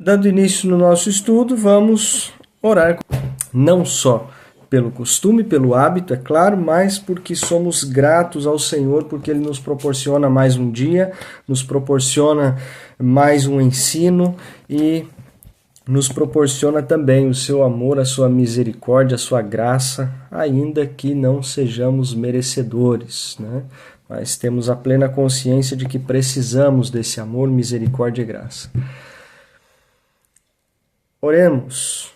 Dando início no nosso estudo, vamos orar não só pelo costume, pelo hábito, é claro, mas porque somos gratos ao Senhor, porque Ele nos proporciona mais um dia, nos proporciona mais um ensino e nos proporciona também o seu amor, a sua misericórdia, a sua graça, ainda que não sejamos merecedores, né? Mas temos a plena consciência de que precisamos desse amor, misericórdia e graça. Oremos.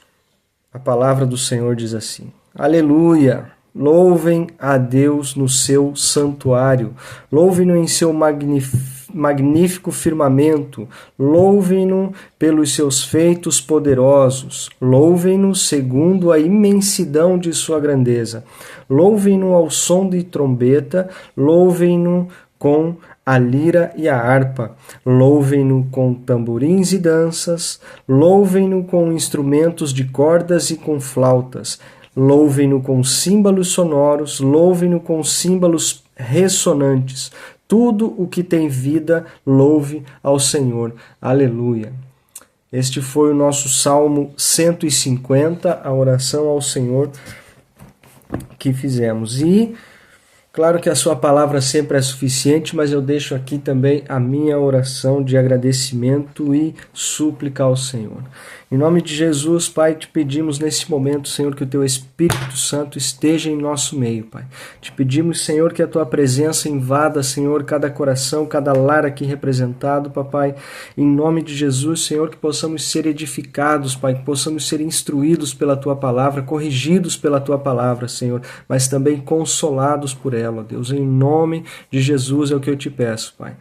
A palavra do Senhor diz assim: Aleluia! Louvem a Deus no seu santuário, louvem-no em seu magnífico firmamento, louvem-no pelos seus feitos poderosos, louvem-no segundo a imensidão de sua grandeza, louvem-no ao som de trombeta, louvem-no com a lira e a harpa, louvem-no com tamborins e danças, louvem-no com instrumentos de cordas e com flautas, louvem-no com símbolos sonoros, louvem-no com símbolos ressonantes. Tudo o que tem vida, louve ao Senhor. Aleluia. Este foi o nosso Salmo 150, a oração ao Senhor que fizemos. E claro que a sua palavra sempre é suficiente, mas eu deixo aqui também a minha oração de agradecimento e súplica ao Senhor. Em nome de Jesus, Pai, te pedimos nesse momento, Senhor, que o Teu Espírito Santo esteja em nosso meio, Pai. Te pedimos, Senhor, que a Tua presença invada, Senhor, cada coração, cada lar aqui representado, Papai. Em nome de Jesus, Senhor, que possamos ser edificados, Pai, que possamos ser instruídos pela Tua palavra, corrigidos pela Tua palavra, Senhor, mas também consolados por ela, Deus. Em nome de Jesus é o que eu te peço, Pai.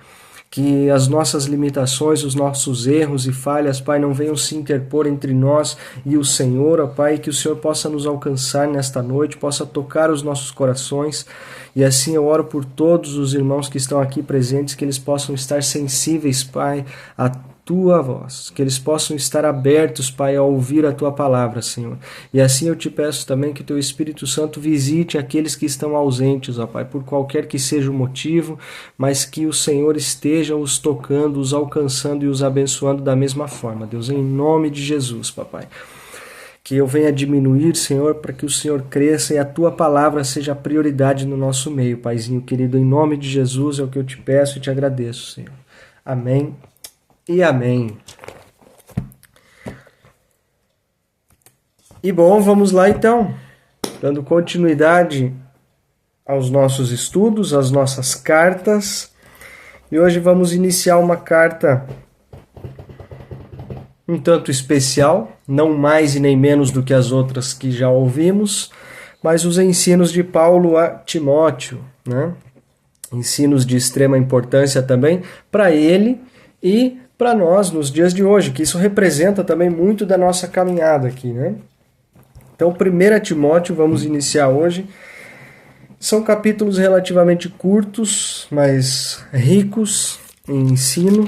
Que as nossas limitações, os nossos erros e falhas, Pai, não venham se interpor entre nós e o Senhor, ó Pai, que o Senhor possa nos alcançar nesta noite, possa tocar os nossos corações, e assim eu oro por todos os irmãos que estão aqui presentes, que eles possam estar sensíveis, Pai, a Tua voz, que eles possam estar abertos, Pai, a ouvir a Tua palavra, Senhor. E assim eu te peço também que o Teu Espírito Santo visite aqueles que estão ausentes, ó Pai, por qualquer que seja o motivo, mas que o Senhor esteja os tocando, os alcançando e os abençoando da mesma forma, Deus, em nome de Jesus, Papai. Que eu venha diminuir, Senhor, para que o Senhor cresça e a Tua palavra seja a prioridade no nosso meio, Paizinho querido, em nome de Jesus é o que eu te peço e te agradeço, Senhor. Amém. E amém. E bom, vamos lá então, dando continuidade aos nossos estudos, às nossas cartas. E hoje vamos iniciar uma carta um tanto especial, não mais e nem menos do que as outras que já ouvimos, mas os ensinos de Paulo a Timóteo, né? Ensinos de extrema importância também para ele e para nós nos dias de hoje, que isso representa também muito da nossa caminhada aqui, né? Então, 1 Timóteo, vamos iniciar hoje. São capítulos relativamente curtos, mas ricos em ensino,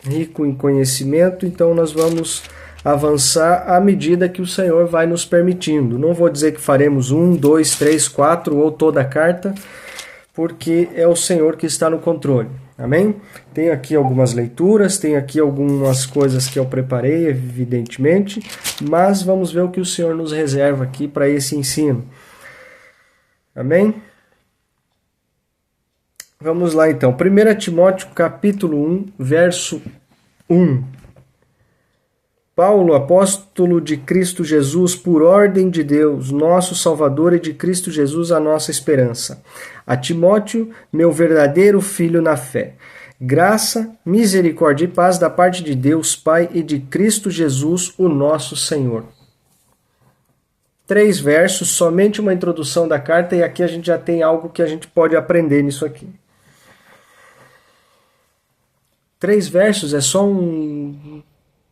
rico em conhecimento, então nós vamos avançar à medida que o Senhor vai nos permitindo. Não vou dizer que faremos 1, 2, 3, 4 ou toda a carta, porque é o Senhor que está no controle. Amém? Tenho aqui algumas leituras, tenho aqui algumas coisas que eu preparei, evidentemente, mas vamos ver o que o Senhor nos reserva aqui para esse ensino. Amém? Vamos lá então. 1 Timóteo capítulo 1, verso 1. Paulo, apóstolo de Cristo Jesus, por ordem de Deus, nosso Salvador, e de Cristo Jesus, a nossa esperança. A Timóteo, meu verdadeiro filho na fé. Graça, misericórdia e paz da parte de Deus Pai e de Cristo Jesus, o nosso Senhor. 3 versos, somente uma introdução da carta, e aqui a gente já tem algo que a gente pode aprender nisso aqui. 3 versos é só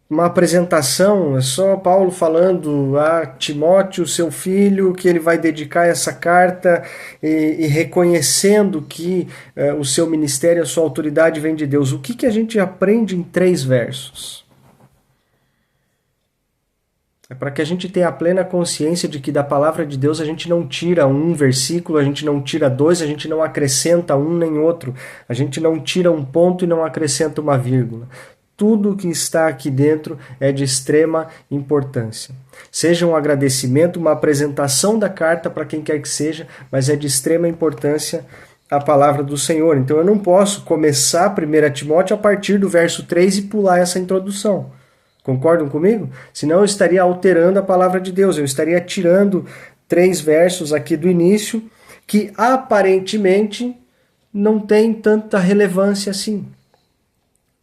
uma apresentação, é só Paulo falando a Timóteo, seu filho, que ele vai dedicar essa carta e reconhecendo que o seu ministério, a sua autoridade vem de Deus. O que a gente aprende em 3 versos? É para que a gente tenha a plena consciência de que da palavra de Deus a gente não tira um versículo, a gente não tira 2, a gente não acrescenta um nem outro, a gente não tira um ponto e não acrescenta uma vírgula. tudo que está aqui dentro é de extrema importância. Seja um agradecimento, uma apresentação da carta para quem quer que seja, mas é de extrema importância a palavra do Senhor. Então eu não posso começar 1 Timóteo a partir do verso 3 e pular essa introdução. Concordam comigo? Senão eu estaria alterando a palavra de Deus, eu estaria tirando 3 versos aqui do início que aparentemente não tem tanta relevância assim.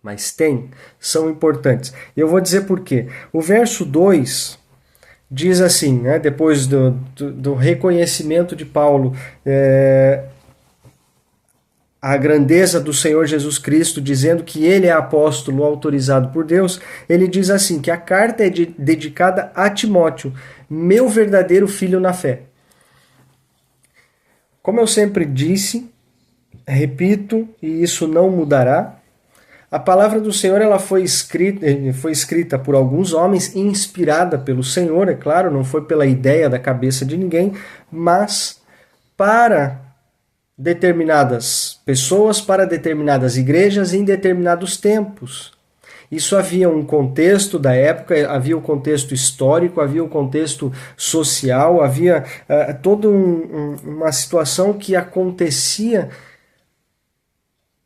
Mas tem, são importantes. E eu vou dizer por quê. O verso 2 diz assim, né, depois do reconhecimento de Paulo, a grandeza do Senhor Jesus Cristo, dizendo que ele é apóstolo autorizado por Deus, ele diz assim, que a carta é dedicada a Timóteo, meu verdadeiro filho na fé. Como eu sempre disse, repito, e isso não mudará, a palavra do Senhor ela foi escrita por alguns homens, inspirada pelo Senhor, é claro, não foi pela ideia da cabeça de ninguém, mas para determinadas pessoas, para determinadas igrejas em determinados tempos. Isso havia um contexto da época, havia o contexto histórico, havia o contexto social, havia toda uma situação que acontecia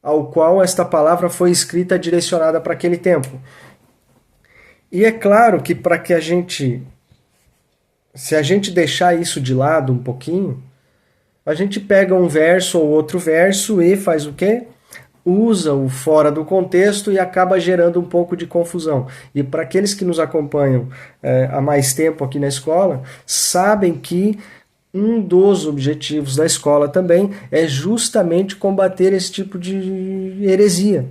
ao qual esta palavra foi escrita direcionada para aquele tempo. E é claro que para que se a gente deixar isso de lado um pouquinho, a gente pega um verso ou outro verso e faz o quê? Usa-o fora do contexto e acaba gerando um pouco de confusão. E para aqueles que nos acompanham há mais tempo aqui na escola, sabem que um dos objetivos da escola também é justamente combater esse tipo de heresia,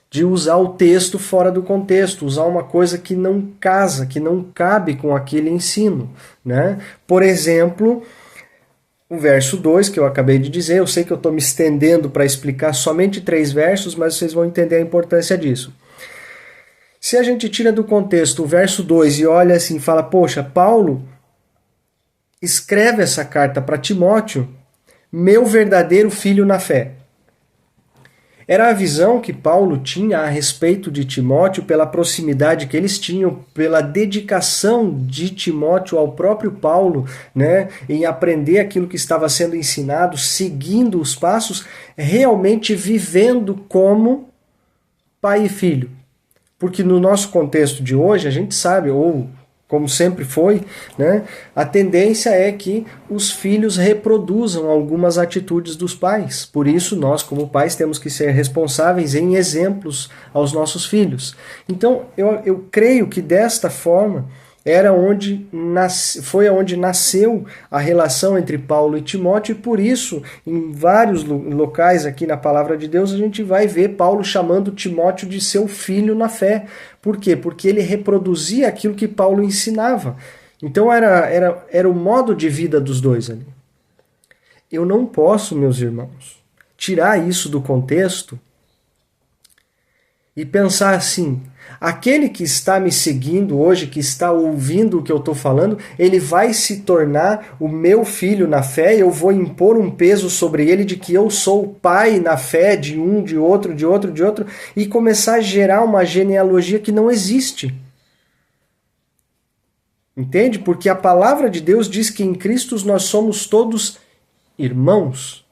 de usar o texto fora do contexto, usar uma coisa que não casa, que não cabe com aquele ensino, né? Por exemplo, o verso 2 que eu acabei de dizer, eu sei que eu estou me estendendo para explicar somente 3 versos, mas vocês vão entender a importância disso. Se a gente tira do contexto o verso 2 e olha assim, fala, poxa, Paulo escreve essa carta para Timóteo, meu verdadeiro filho na fé. Era a visão que Paulo tinha a respeito de Timóteo pela proximidade que eles tinham, pela dedicação de Timóteo ao próprio Paulo, né, em aprender aquilo que estava sendo ensinado, seguindo os passos, realmente vivendo como pai e filho. Porque no nosso contexto de hoje, a gente sabe, ou como sempre foi, né, a tendência é que os filhos reproduzam algumas atitudes dos pais. Por isso, nós, como pais, temos que ser responsáveis em exemplos aos nossos filhos. Então, eu creio que desta forma foi onde nasceu a relação entre Paulo e Timóteo, e por isso, em vários locais aqui na Palavra de Deus, a gente vai ver Paulo chamando Timóteo de seu filho na fé. Por quê? Porque ele reproduzia aquilo que Paulo ensinava. Então era o modo de vida dos dois ali. Eu não posso, meus irmãos, tirar isso do contexto e pensar assim, aquele que está me seguindo hoje, que está ouvindo o que eu estou falando, ele vai se tornar o meu filho na fé, eu vou impor um peso sobre ele de que eu sou pai na fé de um, de outro, e começar a gerar uma genealogia que não existe. Entende? Porque a palavra de Deus diz que em Cristo nós somos todos irmãos.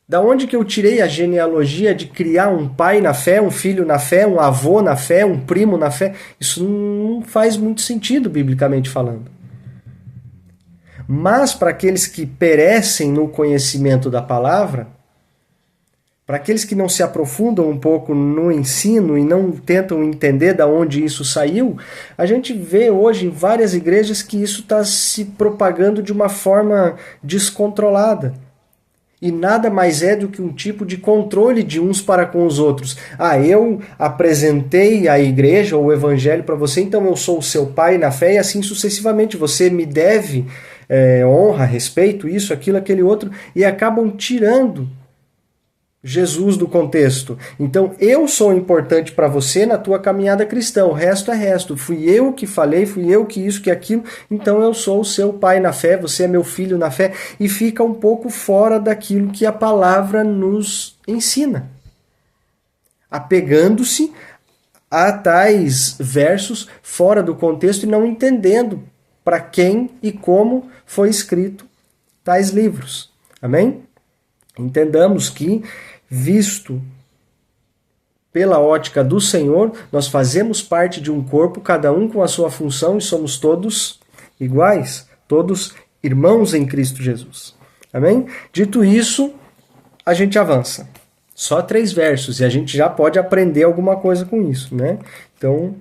Da onde que eu tirei a genealogia de criar um pai na fé, um filho na fé, um avô na fé, um primo na fé? Isso não faz muito sentido, biblicamente falando. Mas para aqueles que perecem no conhecimento da palavra, para aqueles que não se aprofundam um pouco no ensino e não tentam entender de onde isso saiu, a gente vê hoje em várias igrejas que isso está se propagando de uma forma descontrolada. E nada mais é do que um tipo de controle de uns para com os outros. Eu apresentei a igreja ou o evangelho para você, então eu sou o seu pai na fé, e assim sucessivamente. Você me deve honra, respeito, isso, aquilo, aquele outro, e acabam tirando Jesus do contexto. Então eu sou importante para você na tua caminhada cristã, o resto é resto. Fui eu que falei, fui eu que isso, que aquilo, então eu sou o seu pai na fé, você é meu filho na fé, e fica um pouco fora daquilo que a palavra nos ensina. Apegando-se a tais versos fora do contexto e não entendendo para quem e como foi escrito tais livros. Amém? Entendamos que, visto pela ótica do Senhor, nós fazemos parte de um corpo, cada um com a sua função, e somos todos iguais, todos irmãos em Cristo Jesus. Amém? Dito isso, a gente avança. Só 3 versos, e a gente já pode aprender alguma coisa com isso, né? Então,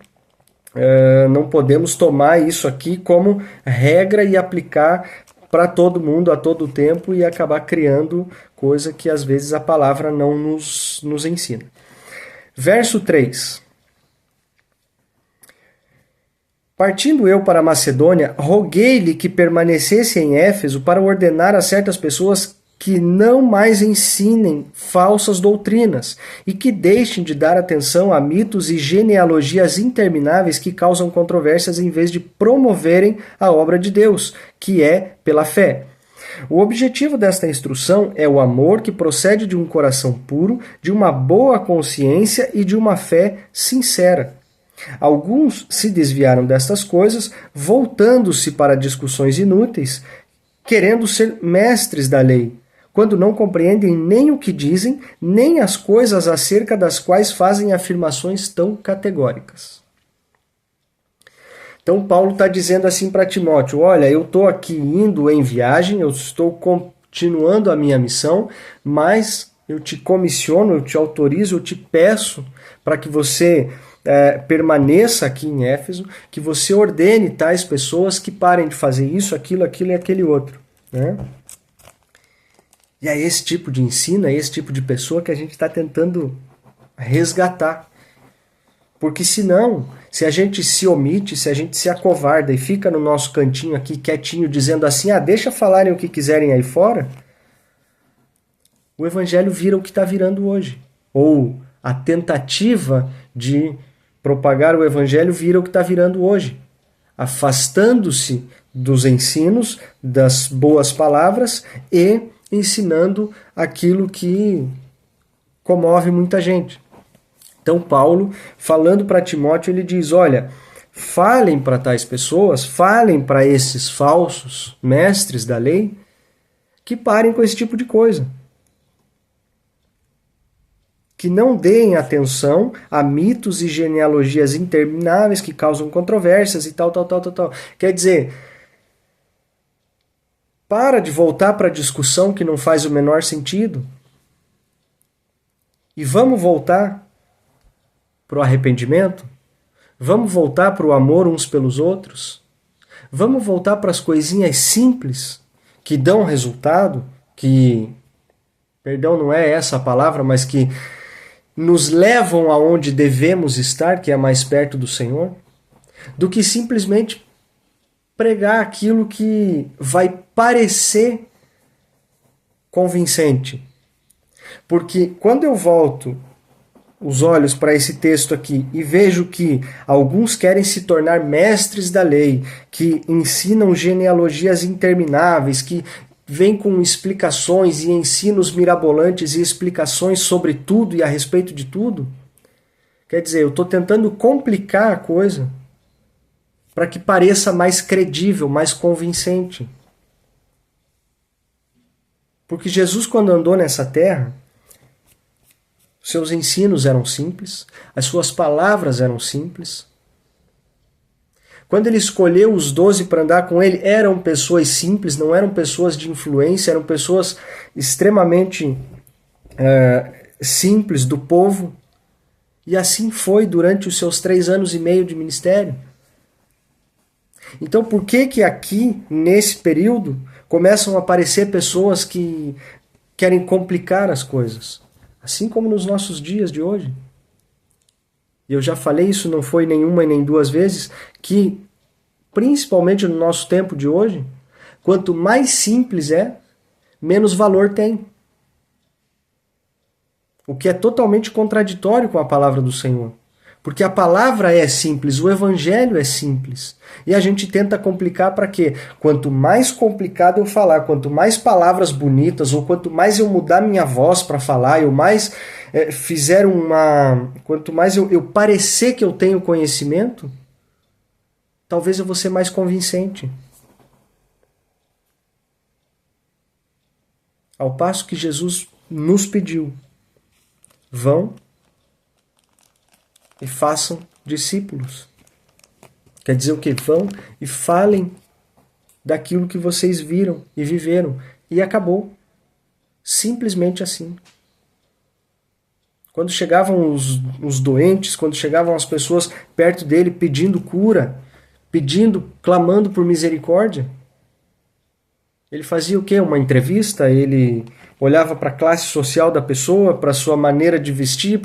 não podemos tomar isso aqui como regra e aplicar para todo mundo a todo tempo e acabar criando coisa que às vezes a palavra não nos ensina. Verso 3. Partindo eu para a Macedônia, roguei-lhe que permanecesse em Éfeso para ordenar a certas pessoas que não mais ensinem falsas doutrinas e que deixem de dar atenção a mitos e genealogias intermináveis que causam controvérsias em vez de promoverem a obra de Deus, que é pela fé. O objetivo desta instrução é o amor que procede de um coração puro, de uma boa consciência e de uma fé sincera. Alguns se desviaram destas coisas, voltando-se para discussões inúteis, querendo ser mestres da lei, quando não compreendem nem o que dizem, nem as coisas acerca das quais fazem afirmações tão categóricas. Então Paulo está dizendo assim para Timóteo, olha, eu estou aqui indo em viagem, eu estou continuando a minha missão, mas eu te comissiono, eu te autorizo, eu te peço para que você permaneça aqui em Éfeso, que você ordene tais pessoas que parem de fazer isso, aquilo e aquele outro. Né? E é esse tipo de ensino, é esse tipo de pessoa que a gente está tentando resgatar. Porque senão, se a gente se omite, se a gente se acovarda e fica no nosso cantinho aqui quietinho dizendo assim, deixa falarem o que quiserem aí fora, o evangelho vira o que está virando hoje. Ou a tentativa de propagar o evangelho vira o que está virando hoje. Afastando-se dos ensinos, das boas palavras e ensinando aquilo que comove muita gente. Então Paulo, falando para Timóteo, ele diz, olha, falem para tais pessoas, falem para esses falsos mestres da lei, que parem com esse tipo de coisa. Que não deem atenção a mitos e genealogias intermináveis que causam controvérsias e tal. Quer dizer, para de voltar para a discussão que não faz o menor sentido e vamos voltar para o arrependimento? Vamos voltar para o amor uns pelos outros? Vamos voltar para as coisinhas simples que dão resultado, que, perdão, não é essa a palavra, mas que nos levam aonde devemos estar, que é mais perto do Senhor, do que simplesmente pregar aquilo que vai parecer convincente. Porque quando eu volto os olhos para esse texto aqui e vejo que alguns querem se tornar mestres da lei, que ensinam genealogias intermináveis, que vêm com explicações e ensinos mirabolantes e explicações sobre tudo e a respeito de tudo, quer dizer, eu estou tentando complicar a coisa para que pareça mais credível, mais convincente. Porque Jesus, quando andou nessa terra, seus ensinos eram simples, as suas palavras eram simples. Quando ele escolheu os 12 para andar com ele, eram pessoas simples, não eram pessoas de influência, eram pessoas extremamente simples do povo. E assim foi durante os seus 3 anos e meio de ministério. Então por que aqui, nesse período, começam a aparecer pessoas que querem complicar as coisas? Assim como nos nossos dias de hoje. E eu já falei isso, não foi nenhuma e nem 2 vezes, que, principalmente no nosso tempo de hoje, quanto mais simples é, menos valor tem. O que é totalmente contraditório com a palavra do Senhor. Porque a palavra é simples, o evangelho é simples. E a gente tenta complicar para quê? Quanto mais complicado eu falar, quanto mais palavras bonitas, ou quanto mais eu mudar minha voz para falar, eu mais fizer uma... Quanto mais eu parecer que eu tenho conhecimento, talvez eu vou ser mais convincente. Ao passo que Jesus nos pediu, vão e façam discípulos. Quer dizer o quê? Vão e falem daquilo que vocês viram e viveram. E acabou. Simplesmente assim. Quando chegavam os doentes, quando chegavam as pessoas perto dele pedindo cura, pedindo, clamando por misericórdia, ele fazia o quê? Uma entrevista? Ele olhava para a classe social da pessoa, para a sua maneira de vestir?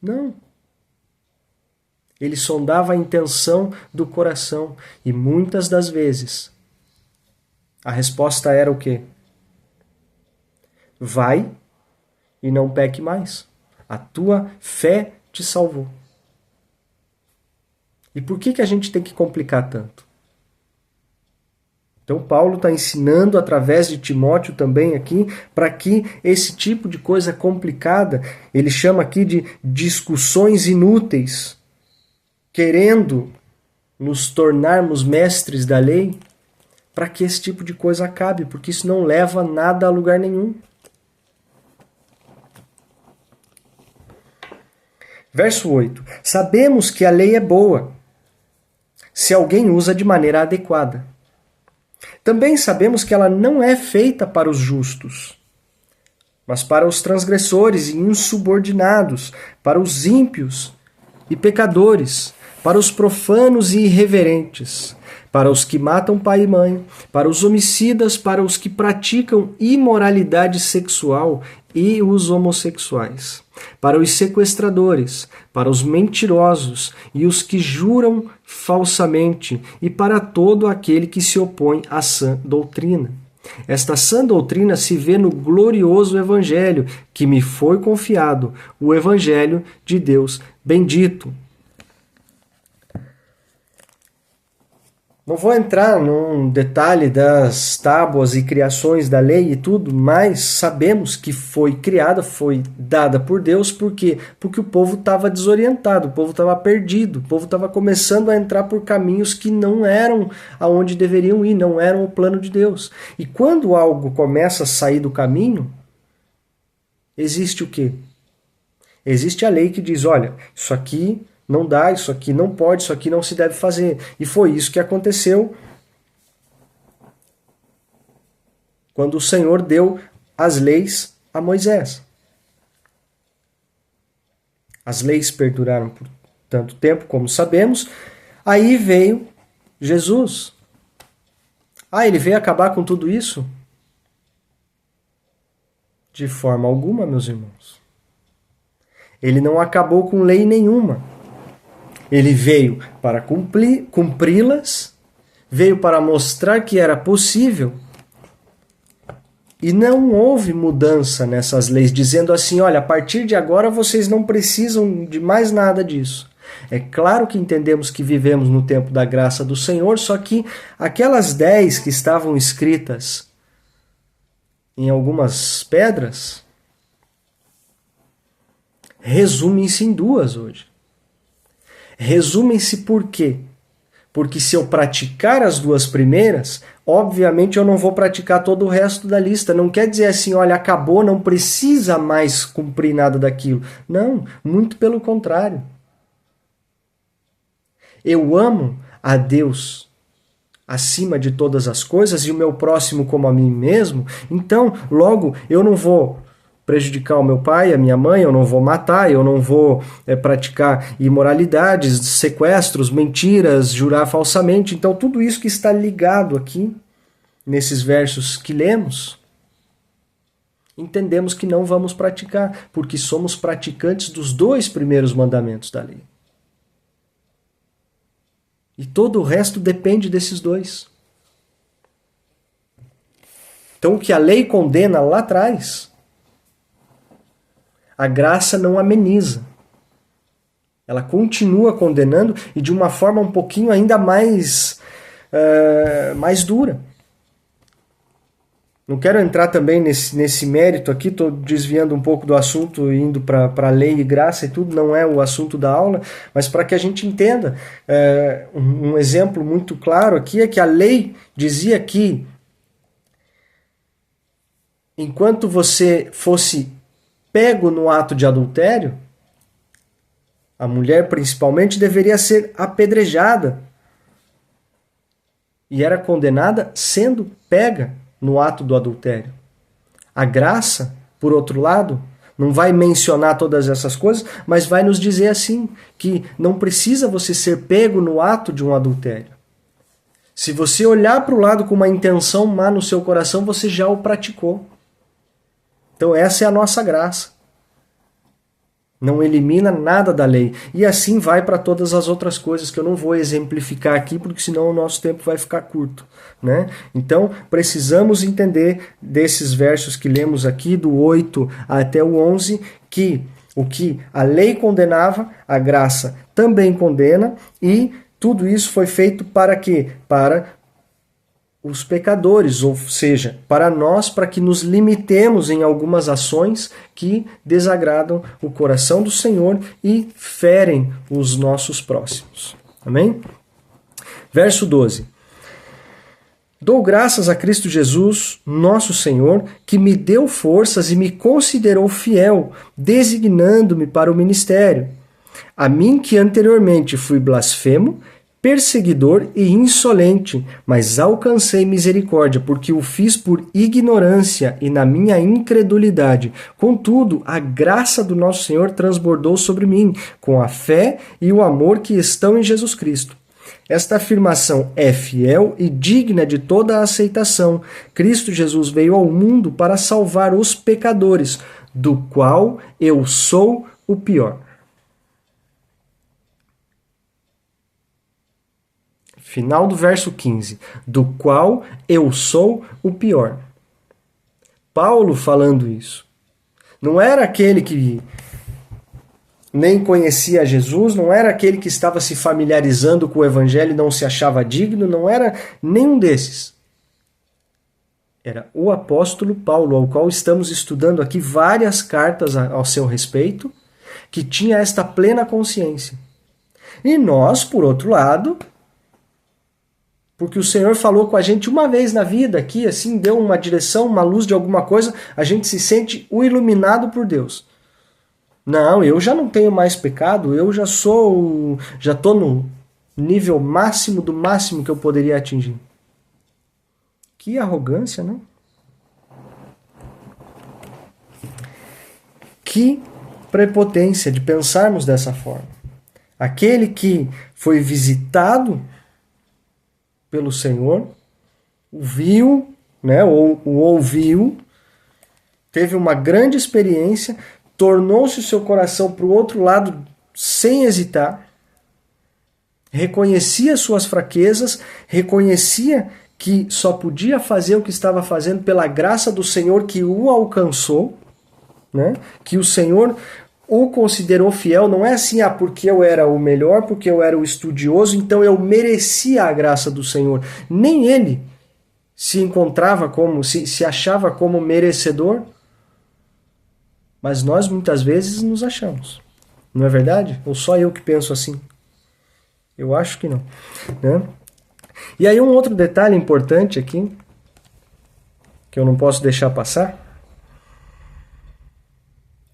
Não. Ele sondava a intenção do coração. E muitas das vezes, a resposta era o quê? Vai e não peque mais. A tua fé te salvou. E por que a gente tem que complicar tanto? Então Paulo está ensinando através de Timóteo também aqui, para que esse tipo de coisa complicada, ele chama aqui de discussões inúteis, querendo nos tornarmos mestres da lei, para que esse tipo de coisa acabe, porque isso não leva nada a lugar nenhum. Verso 8. Sabemos que a lei é boa, se alguém usa de maneira adequada. Também sabemos que ela não é feita para os justos, mas para os transgressores e insubordinados, para os ímpios e pecadores, para os profanos e irreverentes, para os que matam pai e mãe, para os homicidas, para os que praticam imoralidade sexual e os homossexuais, para os sequestradores, para os mentirosos e os que juram falsamente, e para todo aquele que se opõe à sã doutrina. Esta sã doutrina se vê no glorioso Evangelho que me foi confiado, o Evangelho de Deus bendito. Não vou entrar num detalhe das tábuas e criações da lei e tudo, mas sabemos que foi criada, foi dada por Deus, por quê? Porque o povo estava desorientado, o povo estava perdido, o povo estava começando a entrar por caminhos que não eram aonde deveriam ir, não eram o plano de Deus. E quando algo começa a sair do caminho, existe o quê? Existe a lei que diz, olha, isso aqui não dá, isso aqui não pode, isso aqui não se deve fazer. E foi isso que aconteceu quando o Senhor deu as leis a Moisés. As leis perduraram por tanto tempo, como sabemos. Aí veio Jesus. Ele veio acabar com tudo isso? De forma alguma, meus irmãos. Ele não acabou com lei nenhuma. Ele veio para cumpri-las, veio para mostrar que era possível. E não houve mudança nessas leis, dizendo assim, olha, a partir de agora vocês não precisam de mais nada disso. É claro que entendemos que vivemos no tempo da graça do Senhor, só que aquelas 10 que estavam escritas em algumas pedras, resumem-se em 2 hoje. Resumem-se por quê? Porque se eu praticar as 2 primeiras, obviamente eu não vou praticar todo o resto da lista. Não quer dizer assim, olha, acabou, não precisa mais cumprir nada daquilo. Não, muito pelo contrário. Eu amo a Deus acima de todas as coisas e o meu próximo como a mim mesmo, então, logo, eu não vou prejudicar o meu pai, a minha mãe, eu não vou matar, eu não vou praticar imoralidades, sequestros, mentiras, jurar falsamente. Então, tudo isso que está ligado aqui, nesses versos que lemos, entendemos que não vamos praticar, porque somos praticantes dos 2 primeiros mandamentos da lei. E todo o resto depende desses 2. Então, o que a lei condena lá atrás, a graça não ameniza. Ela continua condenando e de uma forma um pouquinho ainda mais dura. Não quero entrar também nesse mérito aqui, estou desviando um pouco do assunto, indo para lei e graça e tudo, não é o assunto da aula, mas para que a gente entenda, um exemplo muito claro aqui é que a lei dizia que enquanto você fosse pego no ato de adultério, a mulher principalmente deveria ser apedrejada e era condenada sendo pega no ato do adultério. A graça, por outro lado, não vai mencionar todas essas coisas, mas vai nos dizer assim, que não precisa você ser pego no ato de um adultério. Se você olhar para o lado com uma intenção má no seu coração, você já o praticou. Então essa é a nossa graça. Não elimina nada da lei. E assim vai para todas as outras coisas que eu não vou exemplificar aqui, porque senão o nosso tempo vai ficar curto, né? Então, precisamos entender desses versos que lemos aqui, do 8 até o 11, que o que a lei condenava, a graça também condena, e tudo isso foi feito para quê? Para os pecadores, ou seja, para nós, para que nos limitemos em algumas ações que desagradam o coração do Senhor e ferem os nossos próximos. Amém? Verso 12. Dou graças a Cristo Jesus, nosso Senhor, que me deu forças e me considerou fiel, designando-me para o ministério. A mim que anteriormente fui blasfemo, perseguidor e insolente, mas alcancei misericórdia, porque o fiz por ignorância e na minha incredulidade. Contudo, a graça do nosso Senhor transbordou sobre mim, com a fé e o amor que estão em Jesus Cristo. Esta afirmação é fiel e digna de toda a aceitação. Cristo Jesus veio ao mundo para salvar os pecadores, do qual eu sou o pior. Final do verso 15, do qual eu sou o pior. Paulo falando isso. Não era aquele que nem conhecia Jesus, não era aquele que estava se familiarizando com o evangelho e não se achava digno, não era nenhum desses. Era o apóstolo Paulo, ao qual estamos estudando aqui várias cartas ao seu respeito, que tinha esta plena consciência. E nós, por outro lado, porque o Senhor falou com a gente uma vez na vida aqui, assim, deu uma direção, uma luz de alguma coisa, a gente se sente o iluminado por Deus. Não, eu já não tenho mais pecado, eu já estou no nível máximo do máximo que eu poderia atingir. Que arrogância, não? Que prepotência de pensarmos dessa forma. Aquele que foi visitado pelo Senhor, o viu, né, ou o ouviu, teve uma grande experiência, tornou-se o seu coração para o outro lado sem hesitar, reconhecia suas fraquezas, reconhecia que só podia fazer o que estava fazendo pela graça do Senhor que o alcançou, né, que o Senhor o considerou fiel. Não é assim, porque eu era o melhor, porque eu era o estudioso, então eu merecia a graça do Senhor. Nem ele se encontrava como, se achava como merecedor, mas nós muitas vezes nos achamos. Não é verdade? Ou só eu que penso assim? Eu acho que não, né? E aí um outro detalhe importante aqui, que eu não posso deixar passar.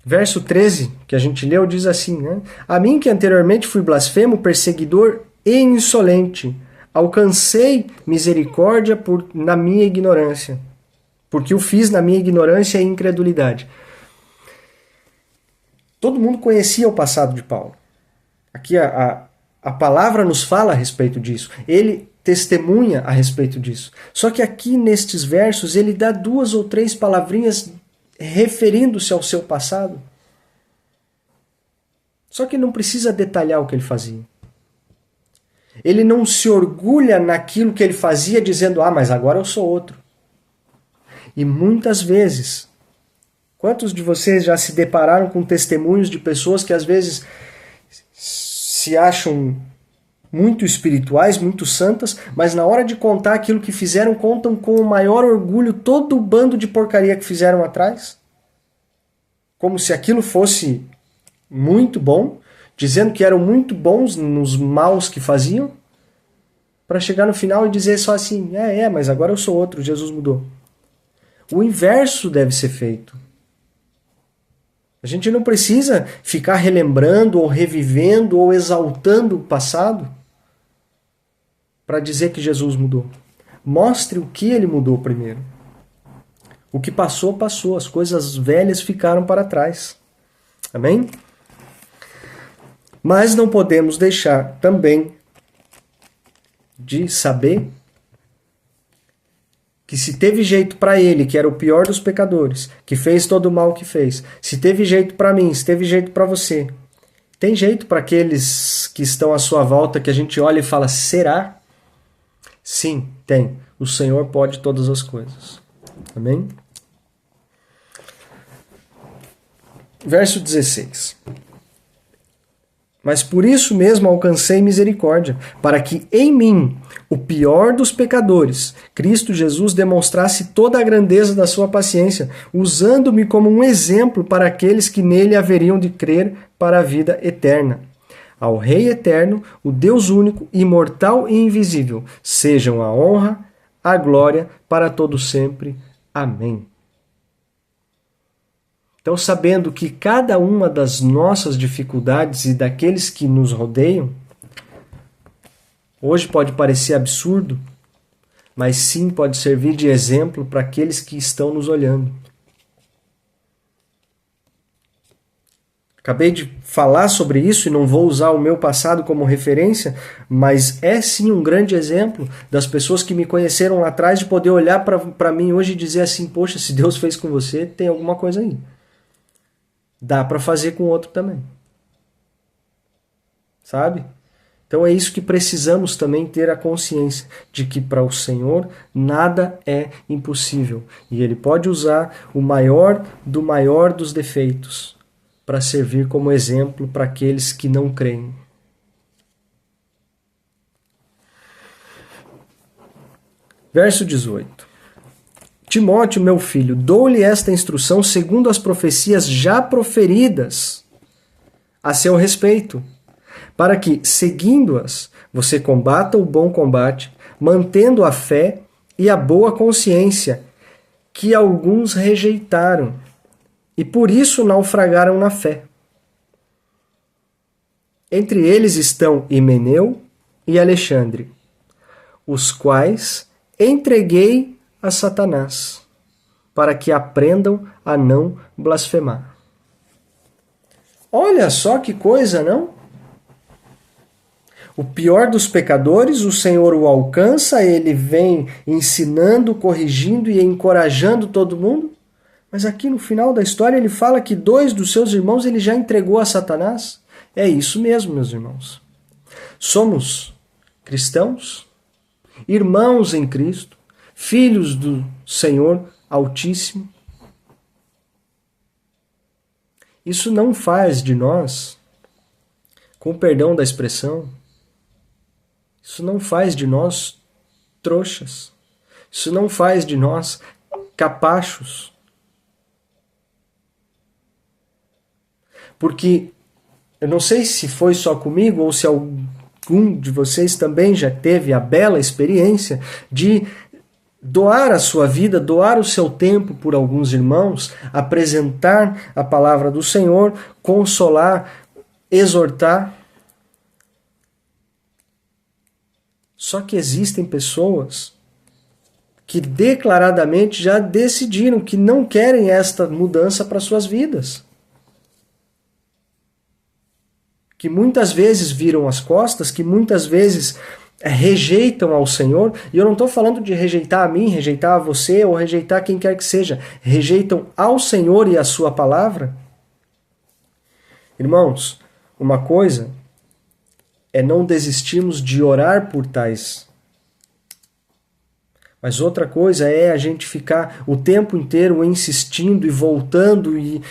Verso 13, que a gente leu, diz assim, né? A mim que anteriormente fui blasfemo, perseguidor e insolente, alcancei misericórdia na minha ignorância, porque o fiz na minha ignorância e incredulidade. Todo mundo conhecia o passado de Paulo. Aqui a palavra nos fala a respeito disso. Ele testemunha a respeito disso. Só que aqui nestes versos ele dá 2 ou 3 palavrinhas referindo-se ao seu passado. Só que não precisa detalhar o que ele fazia. Ele não se orgulha naquilo que ele fazia dizendo, mas agora eu sou outro. E muitas vezes, quantos de vocês já se depararam com testemunhos de pessoas que às vezes se acham muito espirituais, muito santas, mas na hora de contar aquilo que fizeram, contam com o maior orgulho todo o bando de porcaria que fizeram atrás? Como se aquilo fosse muito bom, dizendo que eram muito bons nos maus que faziam, para chegar no final e dizer só assim, mas agora eu sou outro, Jesus mudou. O inverso deve ser feito. A gente não precisa ficar relembrando ou revivendo ou exaltando o passado para dizer que Jesus mudou. Mostre o que ele mudou primeiro. O que passou, passou. As coisas velhas ficaram para trás. Amém? Mas não podemos deixar também de saber que se teve jeito para ele, que era o pior dos pecadores, que fez todo o mal que fez, se teve jeito para mim, se teve jeito para você, tem jeito para aqueles que estão à sua volta, que a gente olha e fala, será? Sim, tem. O Senhor pode todas as coisas. Amém? Verso 16. Mas por isso mesmo alcancei misericórdia, para que em mim, o pior dos pecadores, Cristo Jesus demonstrasse toda a grandeza da sua paciência, usando-me como um exemplo para aqueles que nele haveriam de crer para a vida eterna. Ao Rei eterno, o Deus único, imortal e invisível, sejam a honra, a glória para todo sempre. Amém. Então, sabendo que cada uma das nossas dificuldades e daqueles que nos rodeiam, hoje pode parecer absurdo, mas sim pode servir de exemplo para aqueles que estão nos olhando. Acabei de falar sobre isso e não vou usar o meu passado como referência, mas é sim um grande exemplo das pessoas que me conheceram lá atrás de poder olhar para mim hoje e dizer assim, poxa, se Deus fez com você, tem alguma coisa aí. Dá para fazer com o outro também. Sabe? Então é isso que precisamos também ter a consciência de que para o Senhor nada é impossível. E Ele pode usar o maior dos defeitos para servir como exemplo para aqueles que não creem. Verso 18. Timóteo, meu filho, dou-lhe esta instrução segundo as profecias já proferidas a seu respeito, para que, seguindo-as, você combata o bom combate, mantendo a fé e a boa consciência, que alguns rejeitaram, e por isso naufragaram na fé. Entre eles estão Himeneu e Alexandre, os quais entreguei a Satanás, para que aprendam a não blasfemar. Olha só que coisa, não? O pior dos pecadores, o Senhor o alcança, ele vem ensinando, corrigindo e encorajando todo mundo. Mas aqui no final da história ele fala que 2 dos seus irmãos ele já entregou a Satanás. É isso mesmo, meus irmãos. Somos cristãos, irmãos em Cristo, filhos do Senhor Altíssimo. Isso não faz de nós, com perdão da expressão, isso não faz de nós trouxas. Isso não faz de nós capachos. Porque eu não sei se foi só comigo ou se algum de vocês também já teve a bela experiência de doar a sua vida, doar o seu tempo por alguns irmãos, apresentar a palavra do Senhor, consolar, exortar. Só que existem pessoas que declaradamente já decidiram que não querem esta mudança para suas vidas. Que muitas vezes viram as costas, que muitas vezes rejeitam ao Senhor, e eu não estou falando de rejeitar a mim, rejeitar a você, ou rejeitar quem quer que seja, rejeitam ao Senhor e a sua palavra. Irmãos, uma coisa é não desistirmos de orar por tais, mas outra coisa é a gente ficar o tempo inteiro insistindo e voltando e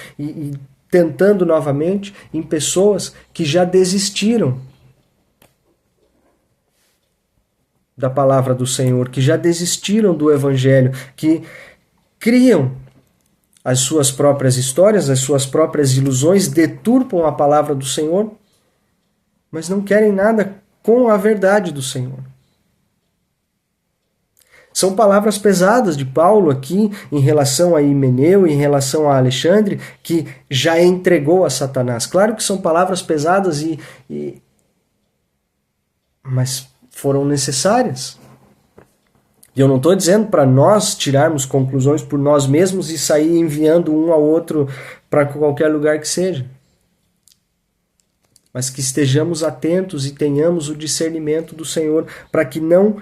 tentando novamente em pessoas que já desistiram da palavra do Senhor, que já desistiram do Evangelho, que criam as suas próprias histórias, as suas próprias ilusões, deturpam a palavra do Senhor, mas não querem nada com a verdade do Senhor. São palavras pesadas de Paulo aqui em relação a Himeneu, em relação a Alexandre, que já entregou a Satanás. Claro que são palavras pesadas, mas foram necessárias. E eu não estou dizendo para nós tirarmos conclusões por nós mesmos e sair enviando um ao outro para qualquer lugar que seja. Mas que estejamos atentos e tenhamos o discernimento do Senhor para que não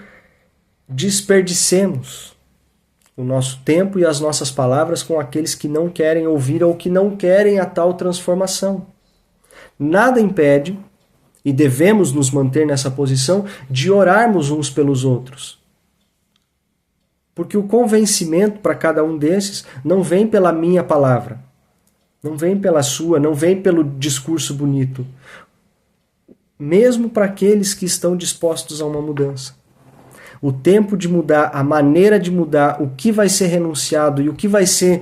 desperdicemos o nosso tempo e as nossas palavras com aqueles que não querem ouvir ou que não querem a tal transformação. Nada impede, e devemos nos manter nessa posição, de orarmos uns pelos outros. Porque o convencimento para cada um desses não vem pela minha palavra, não vem pela sua, não vem pelo discurso bonito. Mesmo para aqueles que estão dispostos a uma mudança. O tempo de mudar, a maneira de mudar, o que vai ser renunciado e o que vai ser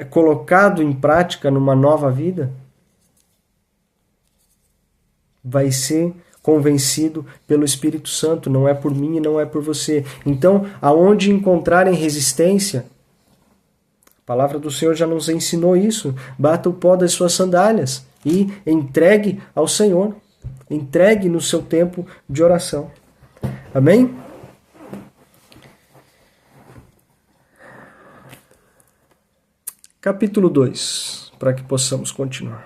colocado em prática numa nova vida, vai ser convencido pelo Espírito Santo, não é por mim e não é por você. Então, aonde encontrarem resistência, a palavra do Senhor já nos ensinou isso, bata o pó das suas sandálias e entregue ao Senhor, entregue no seu tempo de oração. Amém? Capítulo 2, para que possamos continuar.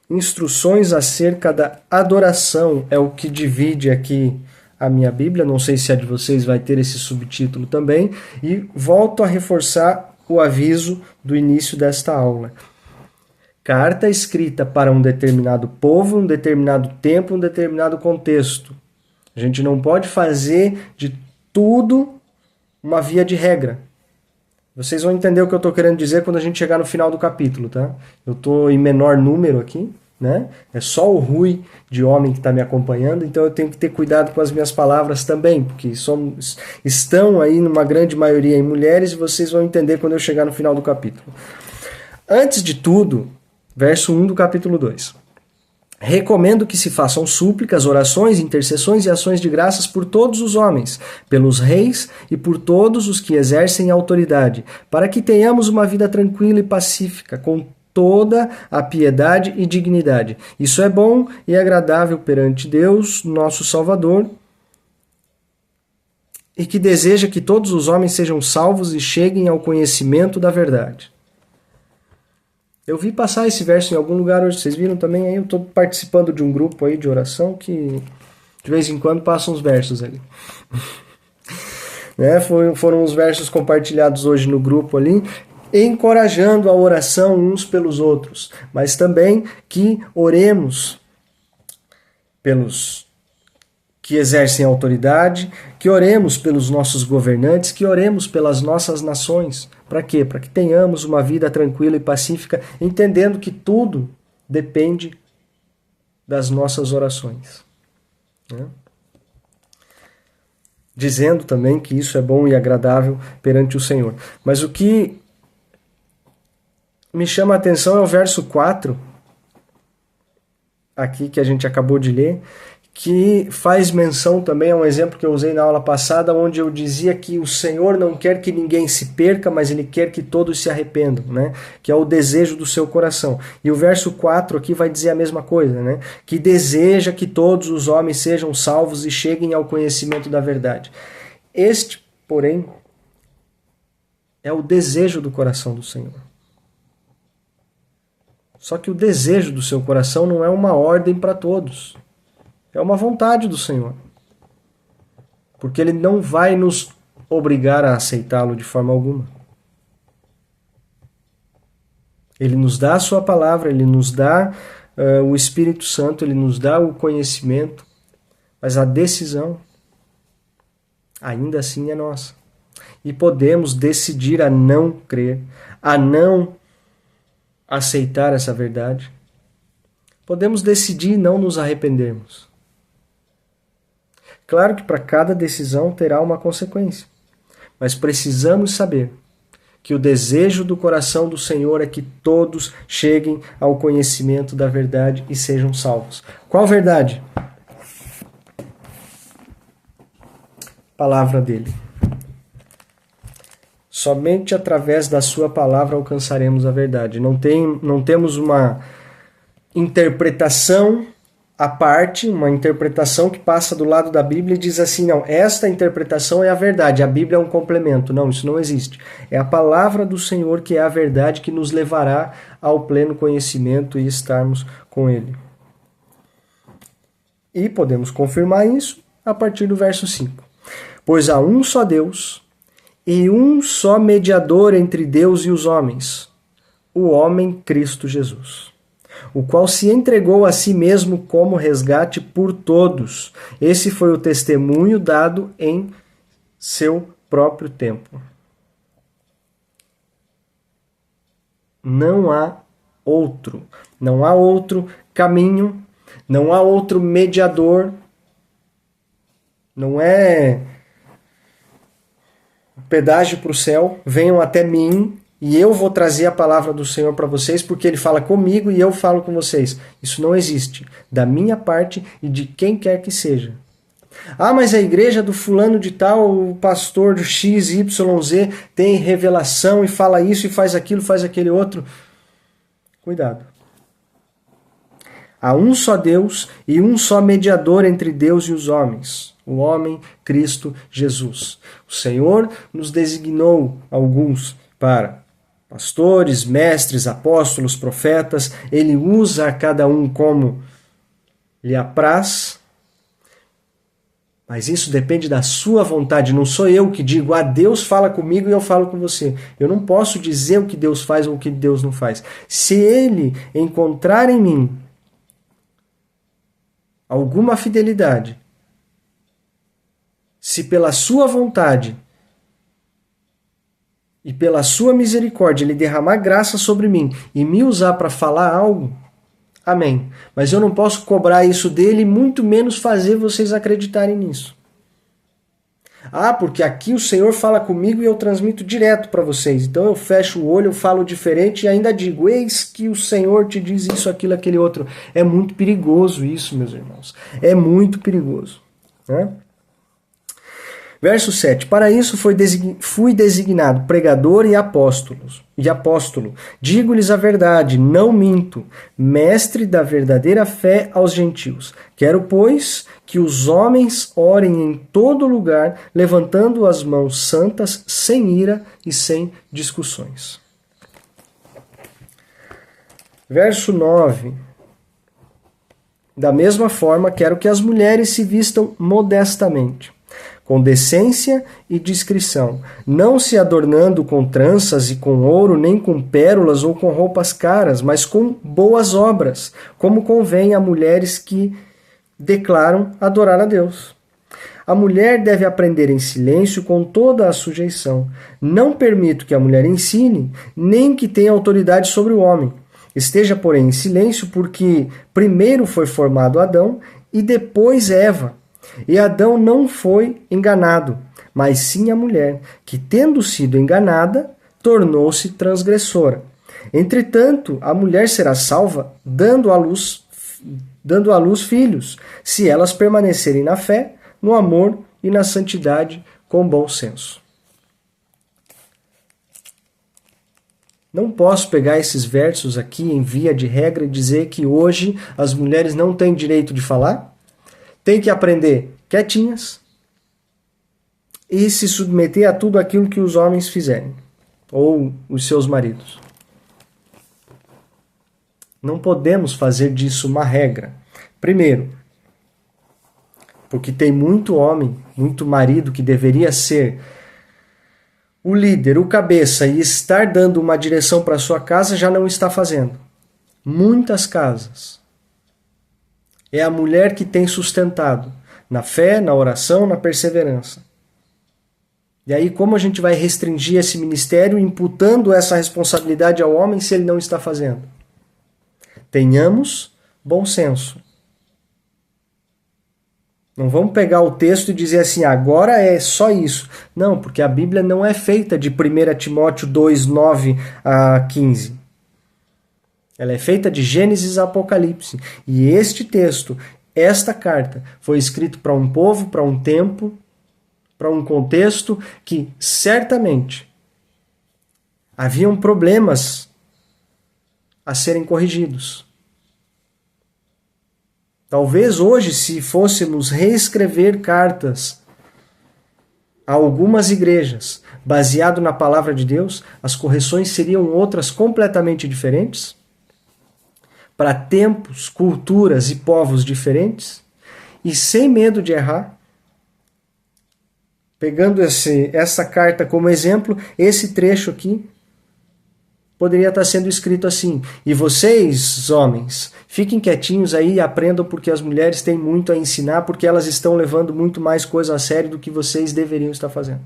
Instruções acerca da adoração é o que divide aqui a minha Bíblia. Não sei se a de vocês vai ter esse subtítulo também. E volto a reforçar o aviso do início desta aula. Carta escrita para um determinado povo, um determinado tempo, um determinado contexto. A gente não pode fazer de tudo uma via de regra. Vocês vão entender o que eu estou querendo dizer quando a gente chegar no final do capítulo, tá? Eu estou em menor número aqui, né? É só o Rui de homem que está me acompanhando, então eu tenho que ter cuidado com as minhas palavras também, porque estão aí numa grande maioria em mulheres e vocês vão entender quando eu chegar no final do capítulo. Antes de tudo, verso 1 do capítulo 2. Recomendo que se façam súplicas, orações, intercessões e ações de graças por todos os homens, pelos reis e por todos os que exercem autoridade, para que tenhamos uma vida tranquila e pacífica, com toda a piedade e dignidade. Isso é bom e agradável perante Deus, nosso Salvador, e que deseja que todos os homens sejam salvos e cheguem ao conhecimento da verdade. Eu vi passar esse verso em algum lugar hoje, vocês viram também aí? Eu estou participando de um grupo aí de oração que de vez em quando passam uns versos ali. Né? Foram os versos compartilhados hoje no grupo ali, encorajando a oração uns pelos outros, mas também que oremos pelos que exercem autoridade, que oremos pelos nossos governantes, que oremos pelas nossas nações. Para quê? Para que tenhamos uma vida tranquila e pacífica, entendendo que tudo depende das nossas orações. Né? Dizendo também que isso é bom e agradável perante o Senhor. Mas o que me chama a atenção é o verso 4, aqui que a gente acabou de ler, que faz menção também a um exemplo que eu usei na aula passada, onde eu dizia que o Senhor não quer que ninguém se perca, mas Ele quer que todos se arrependam, né? Que é o desejo do seu coração. E o verso 4 aqui vai dizer a mesma coisa, né? Que deseja que todos os homens sejam salvos e cheguem ao conhecimento da verdade. Este, porém, é o desejo do coração do Senhor. Só que o desejo do seu coração não é uma ordem para todos. É uma vontade do Senhor. Porque Ele não vai nos obrigar a aceitá-lo de forma alguma. Ele nos dá a sua palavra, Ele nos dá o Espírito Santo, Ele nos dá o conhecimento, mas a decisão ainda assim é nossa. E podemos decidir a não crer, a não aceitar essa verdade. Podemos decidir não nos arrependermos. Claro que para cada decisão terá uma consequência, mas precisamos saber que o desejo do coração do Senhor é que todos cheguem ao conhecimento da verdade e sejam salvos. Qual verdade? Palavra dele. Somente através da sua palavra alcançaremos a verdade. Não temos uma interpretação à parte, uma interpretação que passa do lado da Bíblia e diz assim, não, esta interpretação é a verdade, a Bíblia é um complemento. Não, isso não existe. É a palavra do Senhor que é a verdade que nos levará ao pleno conhecimento e estarmos com Ele. E podemos confirmar isso a partir do verso 5. Pois há um só Deus e um só mediador entre Deus e os homens, o homem Cristo Jesus, o qual se entregou a si mesmo como resgate por todos. Esse foi o testemunho dado em seu próprio tempo. Não há outro caminho, não há outro mediador, não é pedágio para o céu, venham até mim e eu vou trazer a palavra do Senhor para vocês, porque Ele fala comigo e eu falo com vocês. Isso não existe, da minha parte e de quem quer que seja. Ah, mas a igreja do fulano de tal, o pastor do XYZ tem revelação e fala isso e faz aquilo, faz aquele outro. Cuidado. Há um só Deus e um só mediador entre Deus e os homens, o homem Cristo Jesus. O Senhor nos designou alguns para pastores, mestres, apóstolos, profetas. Ele usa a cada um como lhe apraz, mas isso depende da sua vontade. Não sou eu que digo, Deus fala comigo e eu falo com você. Eu não posso dizer o que Deus faz ou o que Deus não faz. Se Ele encontrar em mim alguma fidelidade, se pela sua vontade e pela sua misericórdia Ele derramar graça sobre mim e me usar para falar algo, amém. Mas eu não posso cobrar isso dele, muito menos fazer vocês acreditarem nisso. Porque aqui o Senhor fala comigo e eu transmito direto para vocês. Então eu fecho o olho, eu falo diferente e ainda digo, eis que o Senhor te diz isso, aquilo, aquele outro. É muito perigoso isso, meus irmãos. É muito perigoso. Né? Verso 7. Para isso fui designado pregador e apóstolo. Digo-lhes a verdade, não minto, mestre da verdadeira fé aos gentios. Quero, pois, que os homens orem em todo lugar, levantando as mãos santas, sem ira e sem discussões. Verso 9. Da mesma forma, quero que as mulheres se vistam modestamente, com decência e discrição, não se adornando com tranças e com ouro, nem com pérolas ou com roupas caras, mas com boas obras, como convém a mulheres que declaram adorar a Deus. A mulher deve aprender em silêncio com toda a sujeição. Não permito que a mulher ensine, nem que tenha autoridade sobre o homem. Esteja, porém, em silêncio, porque primeiro foi formado Adão e depois Eva. E Adão não foi enganado, mas sim a mulher, que, tendo sido enganada, tornou-se transgressora. Entretanto, a mulher será salva dando à luz filhos, se elas permanecerem na fé, no amor e na santidade com bom senso. Não posso pegar esses versos aqui em via de regra e dizer que hoje as mulheres não têm direito de falar, têm que aprender quietinhas e se submeter a tudo aquilo que os homens fizerem, ou os seus maridos. Não podemos fazer disso uma regra. Primeiro, porque tem muito homem, muito marido que deveria ser o líder, o cabeça e estar dando uma direção para sua casa, já não está fazendo. Muitas casas. É a mulher que tem sustentado na fé, na oração, na perseverança. E aí como a gente vai restringir esse ministério imputando essa responsabilidade ao homem se ele não está fazendo? Tenhamos bom senso. Não vamos pegar o texto e dizer assim, agora é só isso. Não, porque a Bíblia não é feita de 1 Timóteo 2, 9 a 15. Ela é feita de Gênesis a Apocalipse. E este texto, esta carta, foi escrito para um povo, para um tempo, para um contexto que certamente haviam problemas a serem corrigidos. Talvez hoje, se fôssemos reescrever cartas a algumas igrejas, baseado na palavra de Deus, as correções seriam outras completamente diferentes, para tempos, culturas e povos diferentes, e sem medo de errar. Pegando essa carta como exemplo, esse trecho aqui poderia estar sendo escrito assim: e vocês, homens, fiquem quietinhos aí e aprendam, porque as mulheres têm muito a ensinar, porque elas estão levando muito mais coisa a sério do que vocês deveriam estar fazendo.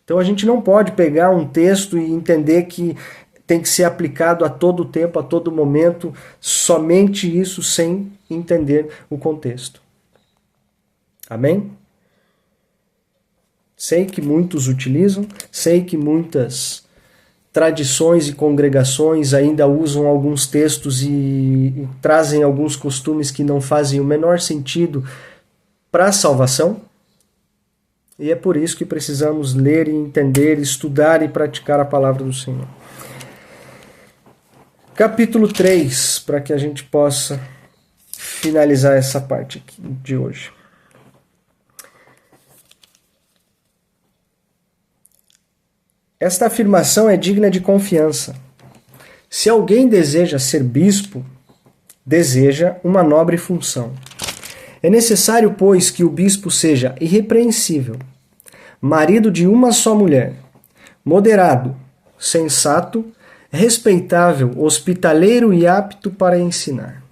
Então a gente não pode pegar um texto e entender que tem que ser aplicado a todo tempo, a todo momento, somente isso, sem entender o contexto. Amém? Sei que muitos utilizam, sei que muitas tradições e congregações ainda usam alguns textos e trazem alguns costumes que não fazem o menor sentido para a salvação. E é por isso que precisamos ler e entender, estudar e praticar a palavra do Senhor. Capítulo 3, para que a gente possa finalizar essa parte aqui de hoje. Esta afirmação é digna de confiança. Se alguém deseja ser bispo, deseja uma nobre função. É necessário, pois, que o bispo seja irrepreensível, marido de uma só mulher, moderado, sensato, respeitável, hospitaleiro e apto para ensinar.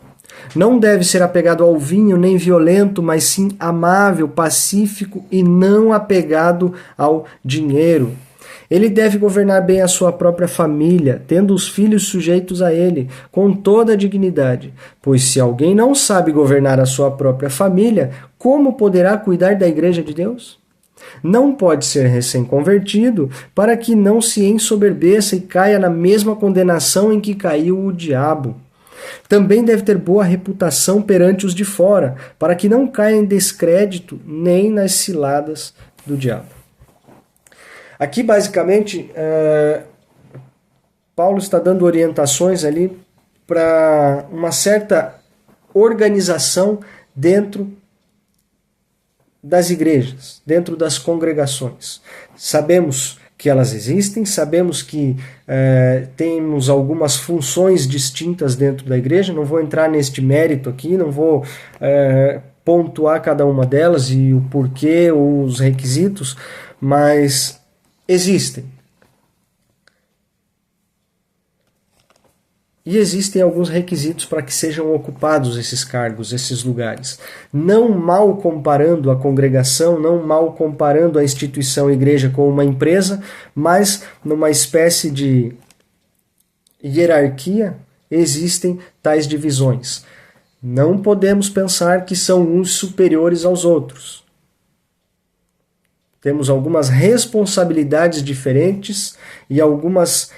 Não deve ser apegado ao vinho nem violento, mas sim amável, pacífico e não apegado ao dinheiro. Ele deve governar bem a sua própria família, tendo os filhos sujeitos a ele, com toda a dignidade. Pois se alguém não sabe governar a sua própria família, como poderá cuidar da igreja de Deus? Não pode ser recém-convertido, para que não se ensoberbeça e caia na mesma condenação em que caiu o diabo. Também deve ter boa reputação perante os de fora, para que não caia em descrédito nem nas ciladas do diabo. Aqui, basicamente, Paulo está dando orientações ali para uma certa organização dentro das igrejas, dentro das congregações. Sabemos que elas existem, sabemos que temos algumas funções distintas dentro da igreja. Não vou entrar neste mérito aqui, não vou pontuar cada uma delas e o porquê ou os requisitos, mas existem. E existem alguns requisitos para que sejam ocupados esses cargos, esses lugares. Não mal comparando a congregação, não mal comparando a instituição igreja com uma empresa, mas numa espécie de hierarquia existem tais divisões. Não podemos pensar que são uns superiores aos outros. Temos algumas responsabilidades diferentes e algumas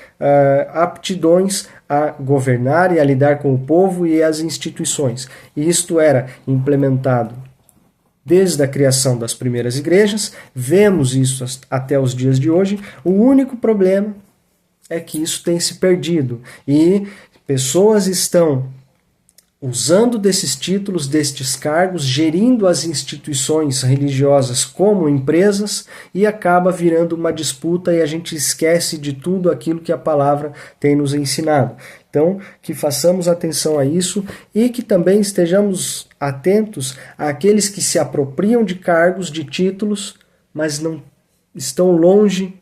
aptidões a governar e a lidar com o povo e as instituições. E isto era implementado desde a criação das primeiras igrejas, vemos isso até os dias de hoje. O único problema é que isso tem se perdido e pessoas estão usando desses títulos, destes cargos, gerindo as instituições religiosas como empresas e acaba virando uma disputa e a gente esquece de tudo aquilo que a palavra tem nos ensinado. Então, que façamos atenção a isso e que também estejamos atentos àqueles que se apropriam de cargos, de títulos, mas não estão longe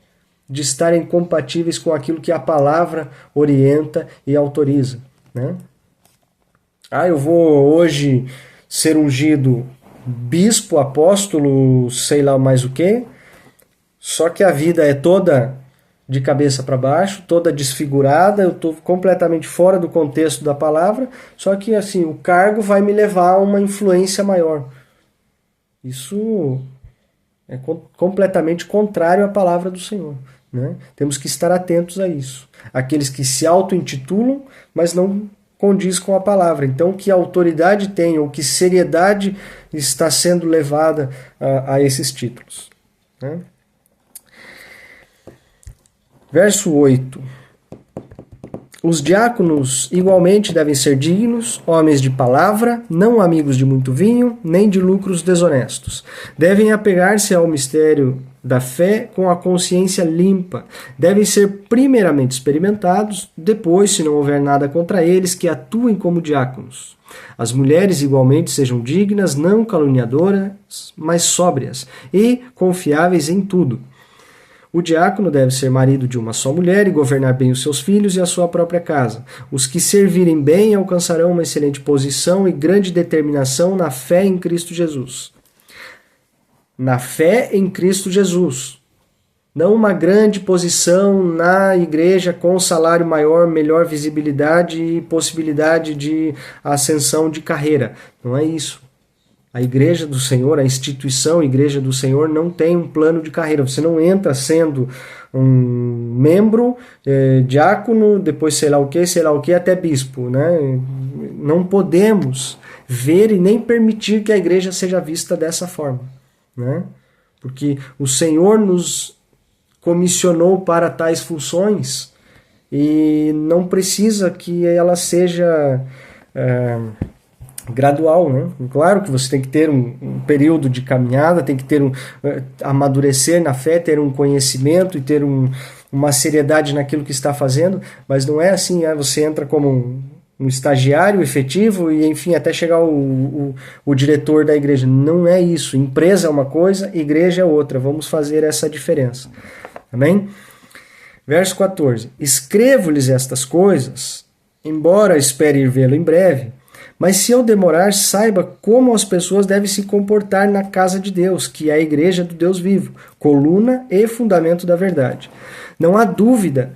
de estarem compatíveis com aquilo que a palavra orienta e autoriza, né? Eu vou hoje ser ungido bispo, apóstolo, sei lá mais o quê, só que a vida é toda de cabeça para baixo, toda desfigurada, eu estou completamente fora do contexto da palavra, só que assim, o cargo vai me levar a uma influência maior. Isso é completamente contrário à palavra do Senhor, né? Temos que estar atentos a isso. Aqueles que se auto-intitulam, mas não condiz com a palavra. Então, que autoridade tem ou que seriedade está sendo levada a esses títulos, né? Verso 8. Os diáconos igualmente devem ser dignos, homens de palavra, não amigos de muito vinho, nem de lucros desonestos. Devem apegar-se ao mistério da fé com a consciência limpa. Devem ser primeiramente experimentados, depois, se não houver nada contra eles, que atuem como diáconos. As mulheres igualmente sejam dignas, não caluniadoras, mas sóbrias e confiáveis em tudo. O diácono deve ser marido de uma só mulher e governar bem os seus filhos e a sua própria casa. Os que servirem bem alcançarão uma excelente posição e grande determinação na fé em Cristo Jesus. Na fé em Cristo Jesus. Não uma grande posição na igreja com salário maior, melhor visibilidade e possibilidade de ascensão de carreira. Não é isso. A igreja do Senhor, a instituição igreja do Senhor não tem um plano de carreira. Você não entra sendo um membro, diácono, depois sei lá o que, até bispo, né? Não podemos ver e nem permitir que a igreja seja vista dessa forma, né? Porque o Senhor nos comissionou para tais funções e não precisa que ela seja gradual, né? Claro que você tem que ter um período de caminhada, tem que ter amadurecer na fé, ter um conhecimento e ter uma seriedade naquilo que está fazendo, mas não é assim, você entra como um estagiário efetivo e, enfim, até chegar o diretor da igreja. Não é isso. Empresa é uma coisa, igreja é outra. Vamos fazer essa diferença. Amém? Verso 14. Escrevo-lhes estas coisas, embora espere ir vê-lo em breve, mas se eu demorar, saiba como as pessoas devem se comportar na casa de Deus, que é a igreja do Deus vivo, coluna e fundamento da verdade. Não há dúvida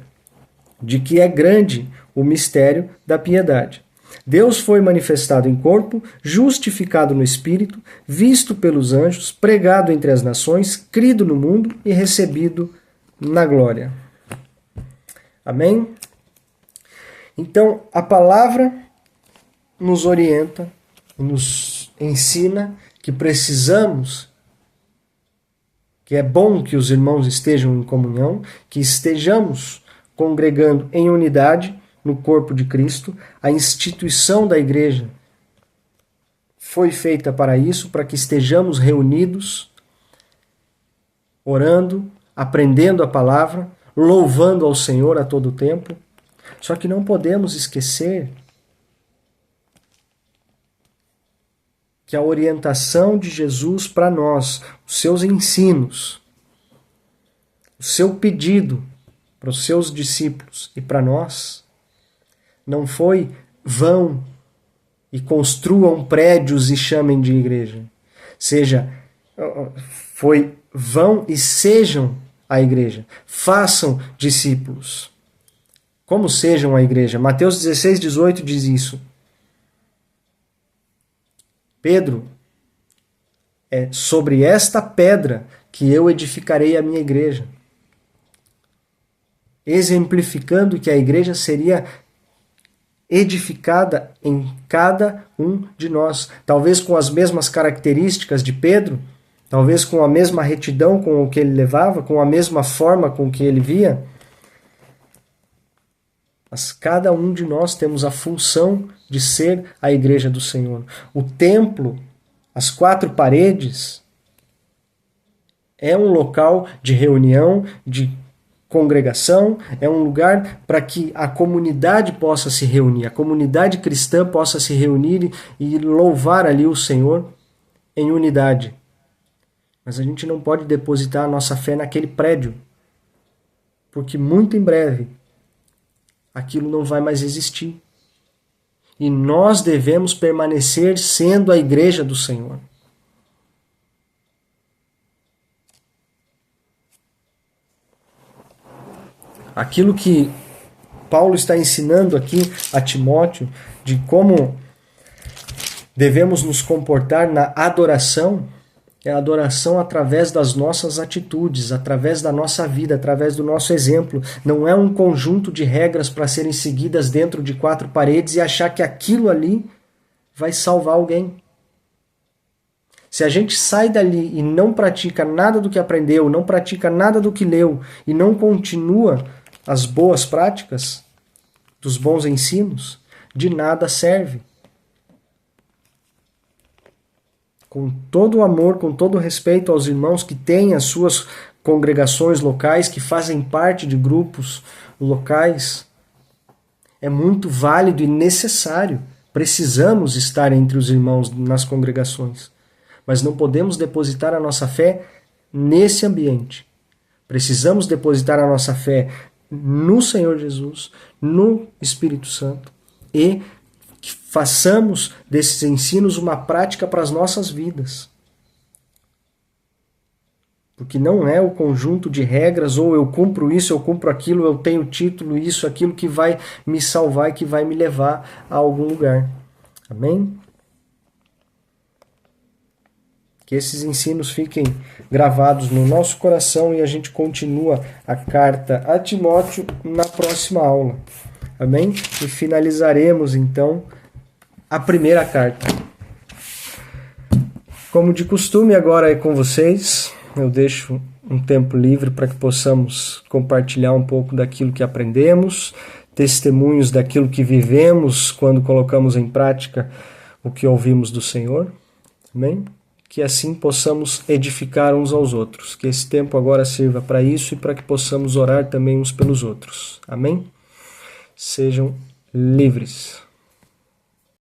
de que é grande o mistério da piedade. Deus foi manifestado em corpo, justificado no Espírito, visto pelos anjos, pregado entre as nações, crido no mundo e recebido na glória. Amém? Então, a palavra nos orienta, nos ensina que precisamos, que é bom que os irmãos estejam em comunhão, que estejamos congregando em unidade no corpo de Cristo. A instituição da igreja foi feita para isso, para que estejamos reunidos, orando, aprendendo a palavra, louvando ao Senhor a todo tempo. Só que não podemos esquecer que a orientação de Jesus para nós, os seus ensinos, o seu pedido para os seus discípulos e para nós, não foi vão e construam prédios e chamem de igreja. Foi vão e sejam a igreja. Façam discípulos. Como sejam a igreja? Mateus 16:18 diz isso. Pedro, é sobre esta pedra que eu edificarei a minha igreja. Exemplificando que a igreja seria edificada em cada um de nós. Talvez com as mesmas características de Pedro, talvez com a mesma retidão com o que ele levava, com a mesma forma com que ele via. Mas cada um de nós temos a função de ser a igreja do Senhor. O templo, as quatro paredes, é um local de reunião, de congregação, é um lugar para que a comunidade possa se reunir, a comunidade cristã possa se reunir e louvar ali o Senhor em unidade. Mas a gente não pode depositar a nossa fé naquele prédio, porque muito em breve aquilo não vai mais existir. E nós devemos permanecer sendo a igreja do Senhor. Aquilo que Paulo está ensinando aqui a Timóteo, de como devemos nos comportar na adoração, É a adoração através das nossas atitudes, através da nossa vida, através do nosso exemplo. Não é um conjunto de regras para serem seguidas dentro de 4 paredes e achar que aquilo ali vai salvar alguém. Se a gente sai dali e não pratica nada do que aprendeu, não pratica nada do que leu e não continua as boas práticas, dos bons ensinos, de nada serve. Com todo o amor, com todo o respeito aos irmãos que têm as suas congregações locais, que fazem parte de grupos locais, é muito válido e necessário. Precisamos estar entre os irmãos nas congregações, mas não podemos depositar a nossa fé nesse ambiente. Precisamos depositar a nossa fé no Senhor Jesus, no Espírito Santo, e que façamos desses ensinos uma prática para as nossas vidas. Porque não é o conjunto de regras, ou eu cumpro isso, eu cumpro aquilo, eu tenho título, isso, aquilo, que vai me salvar e que vai me levar a algum lugar. Amém? Que esses ensinos fiquem gravados no nosso coração e a gente continua a carta a Timóteo na próxima aula. Amém? E finalizaremos então a primeira carta. Como de costume, agora é com vocês. Eu deixo um tempo livre para que possamos compartilhar um pouco daquilo que aprendemos, testemunhos daquilo que vivemos quando colocamos em prática o que ouvimos do Senhor. Amém? Que assim possamos edificar uns aos outros. Que esse tempo agora sirva para isso e para que possamos orar também uns pelos outros. Amém? Sejam livres.